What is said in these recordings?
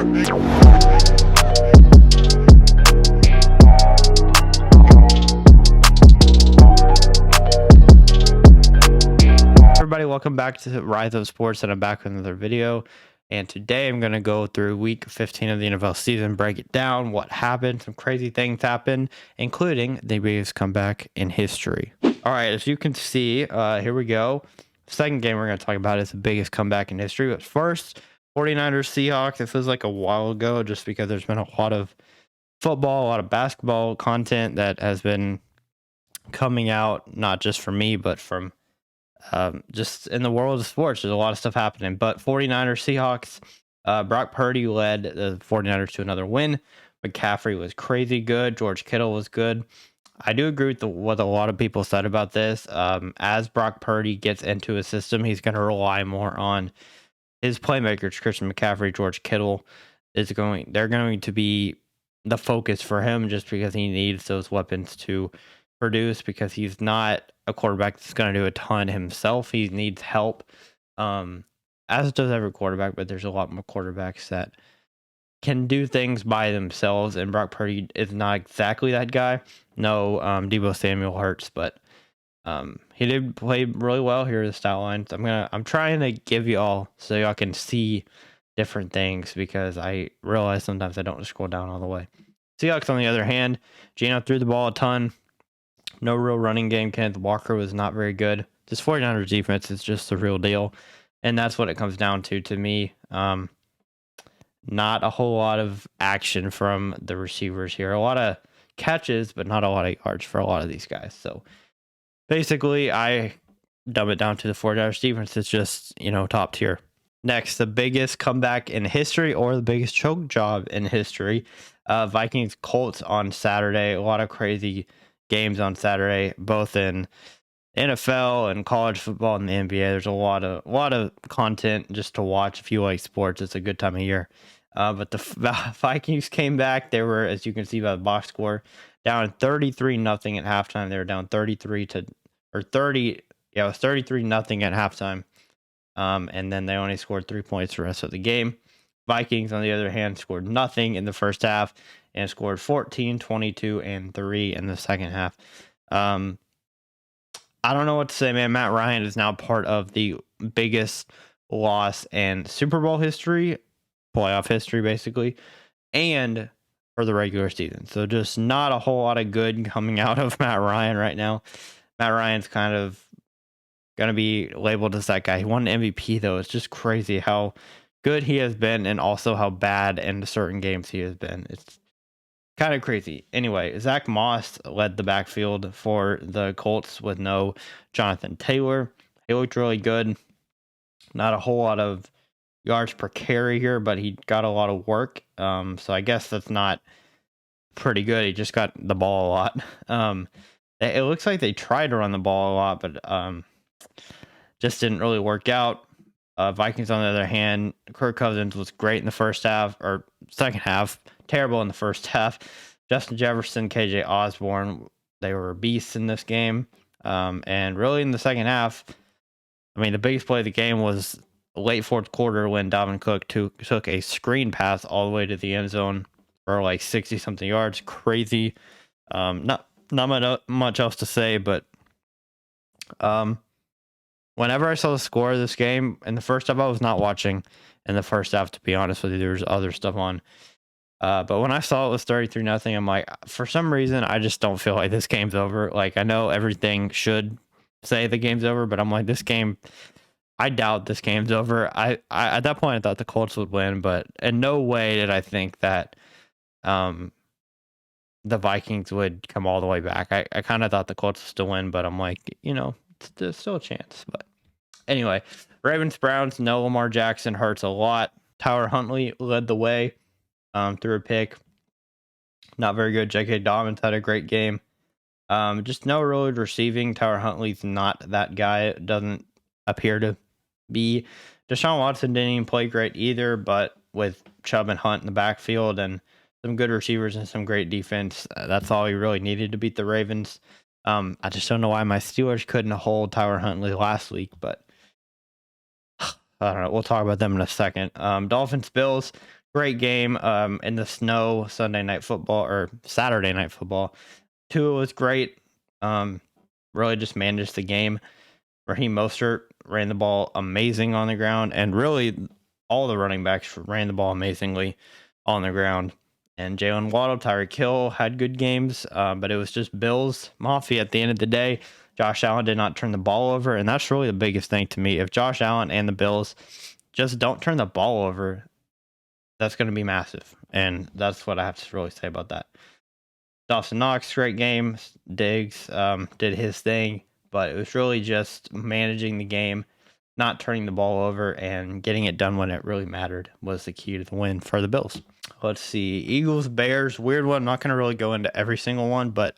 Everybody, welcome back to Rise of Sports, and I'm back with another video. And today I'm going to go through week 15 of the NFL season, break it down, what happened, some crazy things happened, including the biggest comeback in history. All right, as you can see, here we go. Second game we're going to talk about is the biggest comeback in history. But first, 49ers Seahawks. It feels like a while ago just because there's been a lot of football, a lot of basketball content that has been coming out, not just from me, but from just in the world of sports. There's a lot of stuff happening. But 49ers Seahawks, Brock Purdy led the 49ers to another win. McCaffrey was crazy good. George Kittle was good. I do agree with what a lot of people said about this. As Brock Purdy gets into a system, he's going to rely more on his playmakers. Christian McCaffrey, George Kittle they're going to be the focus for him, just because he needs those weapons to produce, because he's not a quarterback that's going to do a ton himself. He needs help, as does every quarterback, but there's a lot more quarterbacks that can do things by themselves, and Brock Purdy is not exactly that guy. No, Deebo Samuel hurts, but he did play really well here. The stat lines. I'm trying to give y'all so y'all can see different things, because I realize sometimes I don't scroll down all the way. Seahawks, on the other hand, Geno threw the ball a ton. No real running game. Kenneth Walker was not very good. This 49ers defense is just the real deal, and that's what it comes down to me. Not a whole lot of action from the receivers here. A lot of catches, but not a lot of yards for a lot of these guys. So basically, I dumb it down to the 49ers defense. It's just, top tier. Next, the biggest comeback in history, or the biggest choke job in history. Vikings Colts on Saturday. A lot of crazy games on Saturday, both in NFL and college football and the NBA. There's a lot of content just to watch if you like sports. It's a good time of year. But the Vikings came back. They were, as you can see by the box score, down 33-0 at halftime. They were down 33 to, or 30. Yeah, it was 33-0 at halftime. And then they only scored 3 points the rest of the game. Vikings, on the other hand, scored nothing in the first half and scored 14, 22, and 3 in the second half. I don't know what to say, man. Matt Ryan is now part of the biggest loss in Super Bowl history, playoff history, basically, and for the regular season. So just not a whole lot of good coming out of Matt Ryan right now. Matt Ryan's kind of going to be labeled as that guy. He won an MVP, though. It's just crazy how good he has been, and also how bad in certain games he has been. It's kind of crazy. Anyway, Zach Moss led the backfield for the Colts with no Jonathan Taylor. He looked really good. Not a whole lot of yards per carry here, but he got a lot of work. So I guess that's not pretty good. He just got the ball a lot. It looks like they tried to run the ball a lot, but just didn't really work out. Vikings, on the other hand, Kirk Cousins was great in the first half, or second half. Terrible in the first half. Justin Jefferson, KJ Osborne, they were beasts in this game. And really in the second half, the biggest play of the game was late fourth quarter when Dalvin Cook took a screen pass all the way to the end zone for like 60-something yards. Crazy. Not much else to say, but whenever I saw the score of this game in the first half, I was not watching in the first half, to be honest with you. There was other stuff on. But when I saw it was 33-0, I'm like, for some reason, I just don't feel like this game's over. Like, I know everything should say the game's over, but I'm like, this game, I doubt this game's over. I at that point, I thought the Colts would win, but in no way did I think that the Vikings would come all the way back. I kind of thought the Colts would still win, but I'm like, there's still a chance. But anyway, Ravens Browns, no Lamar Jackson, hurts a lot. Tyler Huntley led the way, through a pick. Not very good. J.K. Dobbins had a great game. Just no really receiving. Tyler Huntley's not that guy. It doesn't appear to be. Deshaun Watson didn't even play great either, but with Chubb and Hunt in the backfield and some good receivers and some great defense, that's all he really needed to beat the Ravens. I just don't know why my Steelers couldn't hold Tyler Huntley last week, but I don't know. We'll talk about them in a second. Dolphins, Bills. Great game in the snow Sunday night football or Saturday night football. Tua was great. Really just managed the game. Raheem Mostert ran the ball amazing on the ground, and really all the running backs ran the ball amazingly on the ground. And Jalen Waddle, Tyreek Hill had good games, but it was just Bills Mafia at the end of the day. Josh Allen did not turn the ball over, and that's really the biggest thing to me. If Josh Allen and the Bills just don't turn the ball over, that's going to be massive. And that's what I have to really say about that. Dawson Knox, great game. Diggs did his thing, but it was really just managing the game, not turning the ball over, and getting it done when it really mattered was the key to the win for the Bills. Let's see. Eagles, Bears, weird one. I'm not going to really go into every single one, but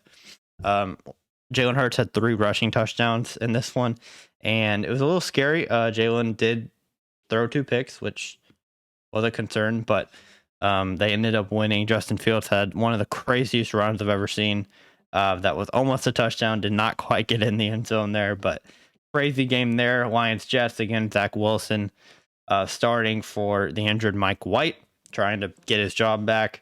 Jalen Hurts had 3 rushing touchdowns in this one, and it was a little scary. Jalen did throw 2 picks, which was a concern, but they ended up winning. Justin Fields had one of the craziest runs I've ever seen. That was almost a touchdown, did not quite get in the end zone there, but crazy game there. Lions Jets again. Zach Wilson starting for the injured Mike White, trying to get his job back.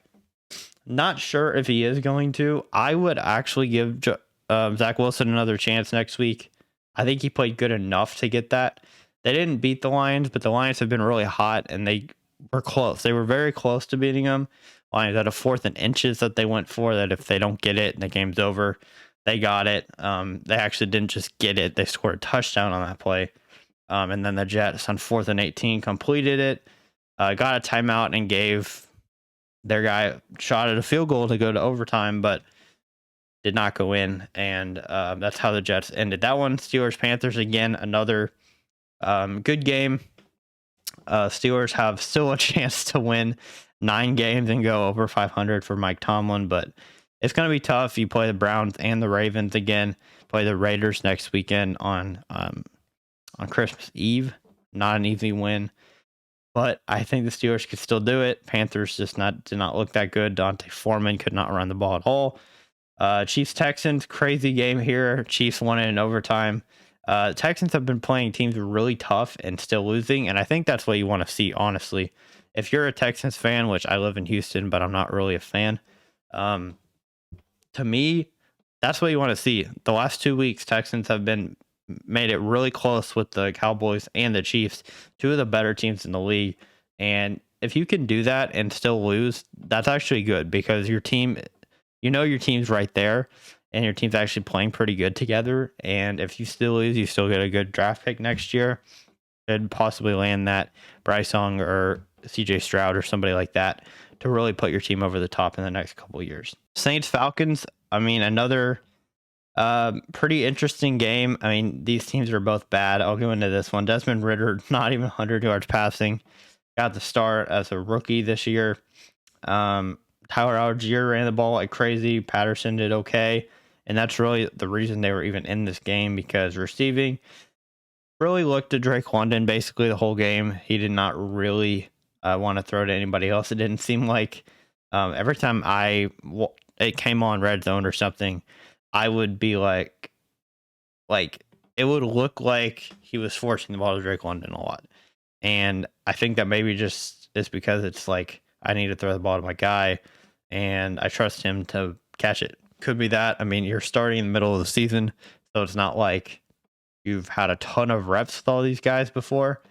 Not sure if he is going to. I would actually give Zach Wilson another chance next week. I think he played good enough to get that. They didn't beat the Lions, but the Lions have been really hot, and they were close. They were very close to beating them. Lions had a 4th and inches that they went for, that if they don't get it, the game's over. They got it. They actually didn't just get it. They scored a touchdown on that play. And then the Jets on 4th and 18 completed it, got a timeout, and gave their guy a shot at a field goal to go to overtime, but did not go in. And that's how the Jets ended that one. Steelers-Panthers, again, another good game. Steelers have still a chance to win 9 games and go over 500 for Mike Tomlin, but it's going to be tough. You play the Browns and the Ravens again, play the Raiders next weekend on Christmas Eve. Not an easy win, but I think the Steelers could still do it. Panthers did not look that good. Dante Foreman could not run the ball at all. Chiefs Texans, crazy game here. Chiefs won it in overtime. Texans have been playing teams really tough and still losing, and I think that's what you want to see, honestly. If you're a Texans fan, which I live in Houston, but I'm not really a fan, to me, that's what you want to see. The last 2 weeks, Texans have made it really close with the Cowboys and the Chiefs, 2 of the better teams in the league. And if you can do that and still lose, that's actually good, because your team, your team's right there, and your team's actually playing pretty good together. And if you still lose, you still get a good draft pick next year. Could possibly land that Bryce Young or CJ Stroud or somebody like that to really put your team over the top in the next couple of years. Saints Falcons, another pretty interesting game. These teams are both bad. I'll go into this one. Desmond Ridder, not even 100 yards passing. Got the start as a rookie this year. Tyler Algier ran the ball like crazy. Patterson did okay. And that's really the reason they were even in this game, because receiving really looked to Drake London basically the whole game. He did not really want to throw to anybody else. It didn't seem like every time it came on red zone or something, I would be like it would look like he was forcing the ball to Drake London a lot. And I think that maybe just is because it's like, I need to throw the ball to my guy and I trust him to catch it. Could be that. You're starting in the middle of the season, so it's not like you've had a ton of reps with all these guys before.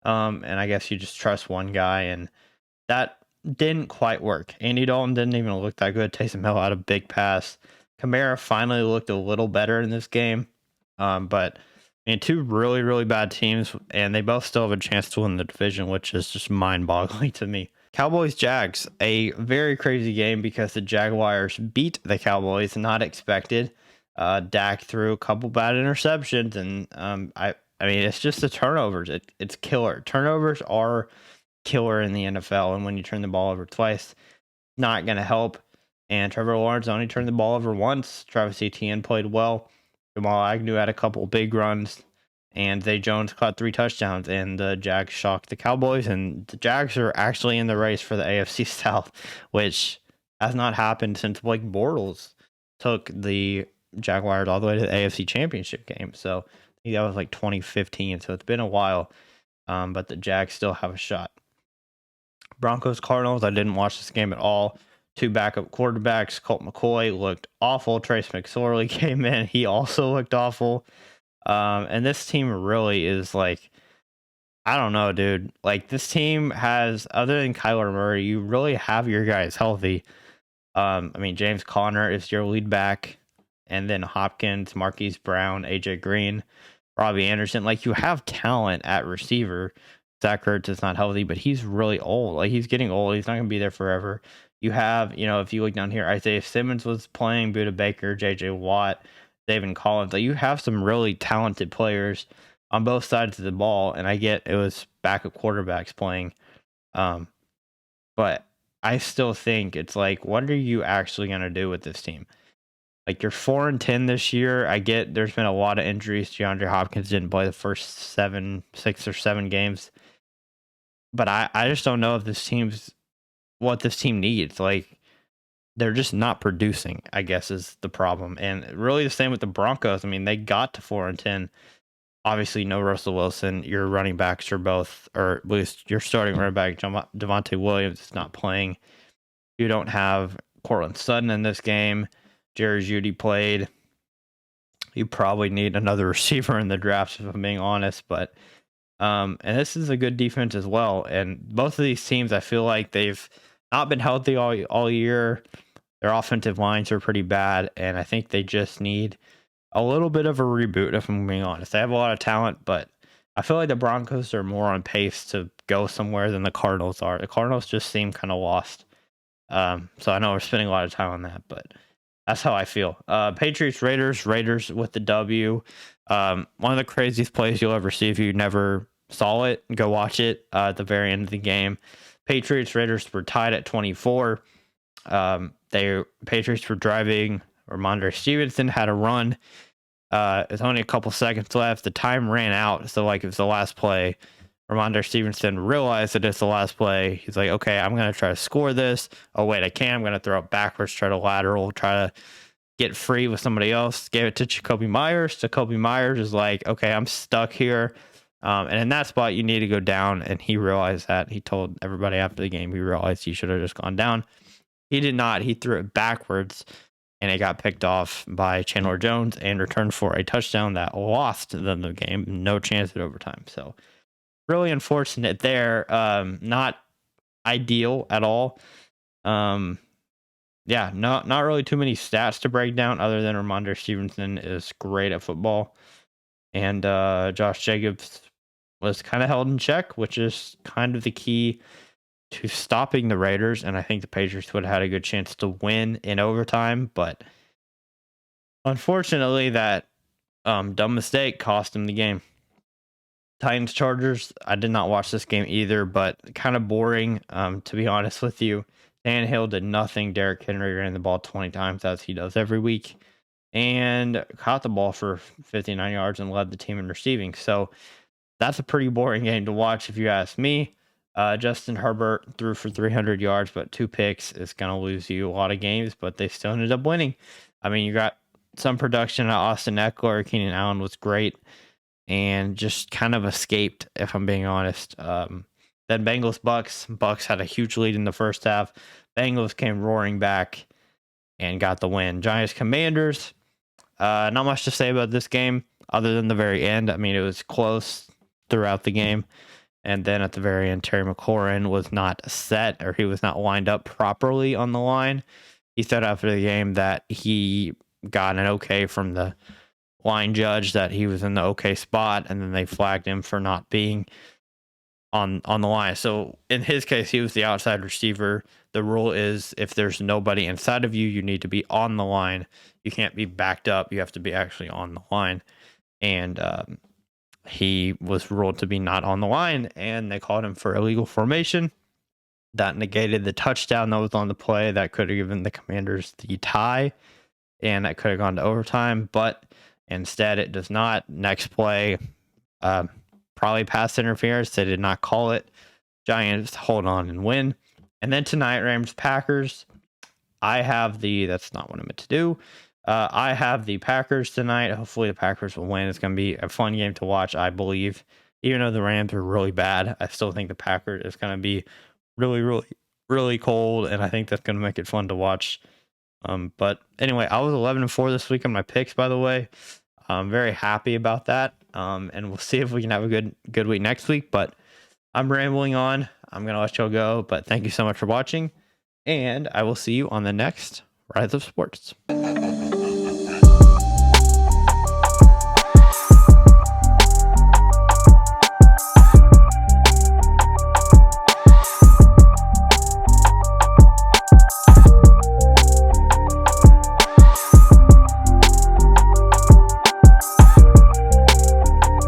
And I guess you just trust one guy, and that didn't quite work. Andy Dalton didn't even look that good. Taysom Hill had a big pass. Kamara finally looked a little better in this game. But 2 really, really bad teams, and they both still have a chance to win the division, which is just mind-boggling to me. Cowboys Jags, a very crazy game because the Jaguars beat the Cowboys, not expected. Dak threw a couple bad interceptions, and it's just the turnovers. It's killer. Turnovers are killer in the NFL, and when you turn the ball over twice, not going to help. And Trevor Lawrence only turned the ball over once. Travis Etienne played well. Jamal Agnew had a couple big runs, and Zay Jones caught 3 touchdowns, and the Jags shocked the Cowboys, and the Jags are actually in the race for the AFC South, which has not happened since Blake Bortles took the Jaguars all the way to the AFC Championship game. So I think that was like 2015, so it's been a while, but the Jags still have a shot. Broncos Cardinals, I didn't watch this game at all. Two backup quarterbacks. Colt McCoy looked awful. Trace McSorley came in. He also looked awful. And this team really is like, I don't know, dude. Like, this team has, other than Kyler Murray, you really have your guys healthy. I mean, James Conner is your lead back, and then Hopkins, Marquise Brown, AJ Green, Robbie Anderson. Like, you have talent at receiver. Zach Ertz is not healthy, but he's really old. Like, he's getting old. He's not going to be there forever. You have, if you look down here, Isaiah Simmons was playing, Buda Baker, JJ Watt, David Collins. Like, you have some really talented players on both sides of the ball, and I get it was backup quarterbacks playing. But I still think it's like, what are you actually going to do with this team? Like, you're 4-10 this year. I get there's been a lot of injuries. DeAndre Hopkins didn't play the first 6 or 7 games. But I just don't know if what this team needs. Like, they're just not producing, I guess, is the problem. And really the same with the Broncos. I mean, they got to 4-10. Obviously, no Russell Wilson. Your running backs are both, or at least your starting running back, Devontae Williams, is not playing. You don't have Cortland Sutton in this game. Jerry Jeudy played. You probably need another receiver in the draft, if I'm being honest. But and this is a good defense as well. And both of these teams, I feel like they've not been healthy all year. Their offensive lines are pretty bad, and I think they just need a little bit of a reboot, if I'm being honest. They have a lot of talent, but I feel like the Broncos are more on pace to go somewhere than the Cardinals are. The Cardinals just seem kind of lost. So I know we're spending a lot of time on that, but that's how I feel. Patriots, Raiders with the W. One of the craziest plays you'll ever see if you never saw it. Go watch it at the very end of the game. Patriots, Raiders were tied at 24. Patriots were driving. Ramondre Stevenson had a run. It's only a couple seconds left. The time ran out. So, like, it was the last play. Ramondre Stevenson realized that it's the last play. He's like, okay, I'm going to try to score this. Oh, wait, I can't. I'm going to throw it backwards, try to lateral, try to get free with somebody else. Gave it to Jacoby Myers. Jacoby Myers is like, okay, I'm stuck here. And in that spot, you need to go down. And he realized that. He told everybody after the game, he realized he should have just gone down. He did not. He threw it backwards, and it got picked off by Chandler Jones and returned for a touchdown that lost them the game. No chance at overtime. So really unfortunate there. Not ideal at all. Yeah, not really too many stats to break down other than Ramondre Stevenson is great at football. And Josh Jacobs was kind of held in check, which is kind of the key to stopping the Raiders, and I think the Patriots would have had a good chance to win in overtime, but unfortunately that dumb mistake cost them the game. Titans Chargers, I did not watch this game either, but kind of boring, to be honest with you. Tannehill did nothing. Derrick Henry ran the ball 20 times as he does every week and caught the ball for 59 yards and led the team in receiving. So that's a pretty boring game to watch if you ask me. Justin Herbert threw for 300 yards, but 2 picks is going to lose you a lot of games, but they still ended up winning. I mean, you got some production at Austin Eckler. Keenan Allen was great and just kind of escaped, if I'm being honest. Then Bengals, Bucks. Bucks had a huge lead in the first half. Bengals came roaring back and got the win. Giants, Commanders. Not much to say about this game other than the very end. I mean, it was close throughout the game. And then at the very end, Terry McLaurin was not set, or he was not lined up properly on the line. He said after the game that he got an okay from the line judge that he was in the okay spot, and then they flagged him for not being on the line. So in his case, he was the outside receiver. The rule is if there's nobody inside of you, you need to be on the line. You can't be backed up. You have to be actually on the line. And he was ruled to be not on the line, and they called him for illegal formation. That negated the touchdown that was on the play that could have given the Commanders the tie, and that could have gone to overtime, but instead it does not. Next play, probably pass interference. They did not call it. Giants hold on and win. And then tonight, Rams Packers. That's not what I meant to do. I have the Packers tonight. Hopefully the Packers will win. It's going to be a fun game to watch, I believe. Even though the Rams are really bad, I still think the Packers is going to be really, really, really cold, and I think that's going to make it fun to watch. But anyway, I was 11-4 this week on my picks, by the way. I'm very happy about that. And we'll see if we can have a good week next week. But I'm rambling on. I'm going to let y'all go. But thank you so much for watching. And I will see you on the next Rise of Sports.